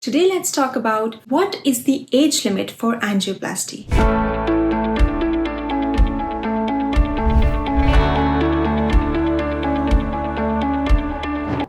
Today let's talk about what is the age limit for angioplasty.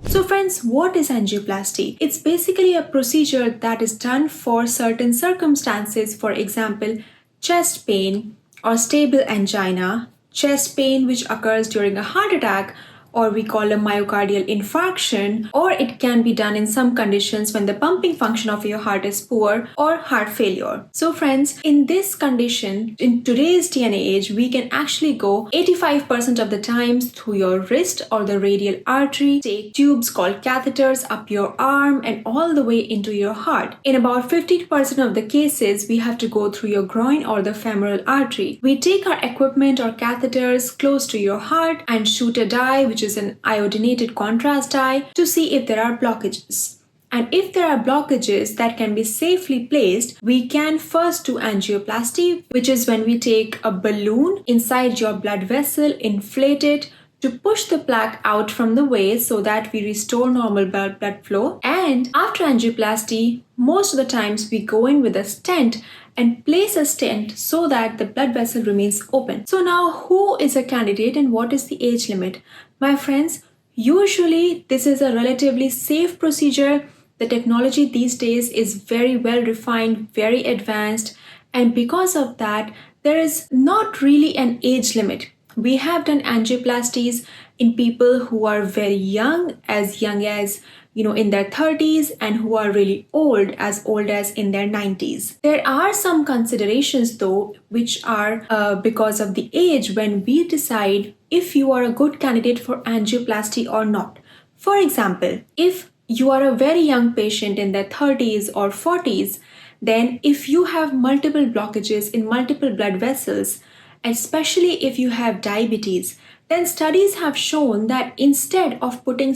So friends, what is angioplasty? It's basically a procedure that is done for certain circumstances, for example, chest pain or stable angina, chest pain which occurs during a heart attack, or we call a myocardial infarction, or it can be done in some conditions when the pumping function of your heart is poor, or heart failure. So friends, in this condition, in today's day and age, we can actually go 85% of the times through your wrist or the radial artery, take tubes called catheters up your arm and all the way into your heart. In about 50% of the cases, we have to go through your groin or the femoral artery. We take our equipment or catheters close to your heart and shoot a dye, which is an iodinated contrast dye, to see if there are blockages. And if there are blockages that can be safely placed, we can first do angioplasty, which is when we take a balloon inside your blood vessel, inflate it to push the plaque out from the way so that we restore normal blood flow. And after angioplasty, most of the times we go in with a stent and place a stent so that the blood vessel remains open. So now, who is a candidate and what is the age limit? My friends, usually this is a relatively safe procedure. The technology these days is very well refined, very advanced, and because of that, there is not really an age limit. We have done angioplasties in people who are very young as in their 30s, and who are really old as in their 90s. There are some considerations though, which are because of the age when we decide if you are a good candidate for angioplasty or not. For example, if you are a very young patient in their 30s or 40s, then if you have multiple blockages in multiple blood vessels, especially if you have diabetes, then studies have shown that instead of putting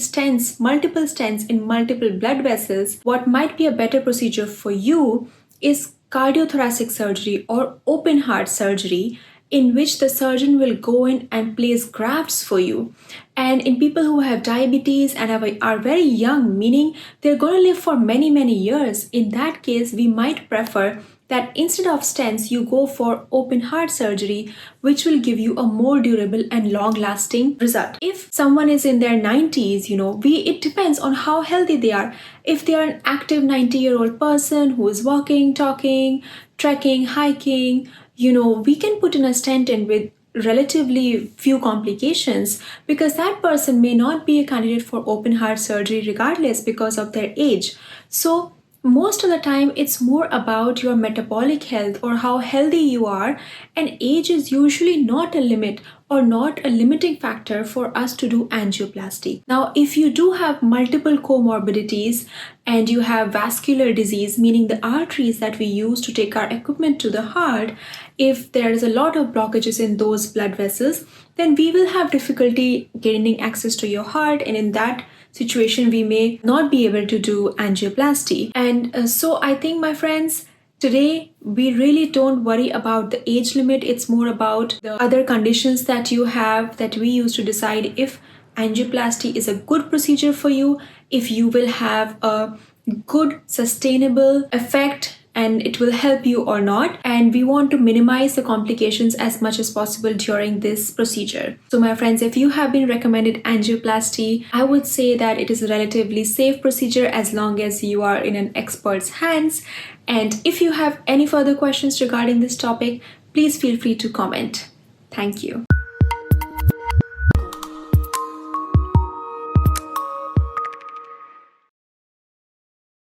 multiple stents in multiple blood vessels, what might be a better procedure for you is cardiothoracic surgery or open heart surgery, in which the surgeon will go in and place grafts for you. And in people who have diabetes and are very young, meaning they're going to live for many, many years, in that case, we might prefer that instead of stents, you go for open heart surgery, which will give you a more durable and long-lasting result. If someone is in their 90s, it depends on how healthy they are. If they are an active 90-year-old person who is walking, talking, trekking, hiking, we can put in a stent in with relatively few complications, because that person may not be a candidate for open heart surgery regardless because of their age. So most of the time, it's more about your metabolic health or how healthy you are, and age is usually not a limit or not a limiting factor for us to do angioplasty. Now, if you do have multiple comorbidities and you have vascular disease, meaning the arteries that we use to take our equipment to the heart, if there is a lot of blockages in those blood vessels, then we will have difficulty gaining access to your heart, and in that situation, we may not be able to do angioplasty. And so I think, my friends, today we really don't worry about the age limit. It's more about the other conditions that you have that we use to decide if angioplasty is a good procedure for you, if you will have a good sustainable effect and it will help you or not. And we want to minimize the complications as much as possible during this procedure. So my friends, if you have been recommended angioplasty, I would say that it is a relatively safe procedure as long as you are in an expert's hands. And if you have any further questions regarding this topic, please feel free to comment. Thank you.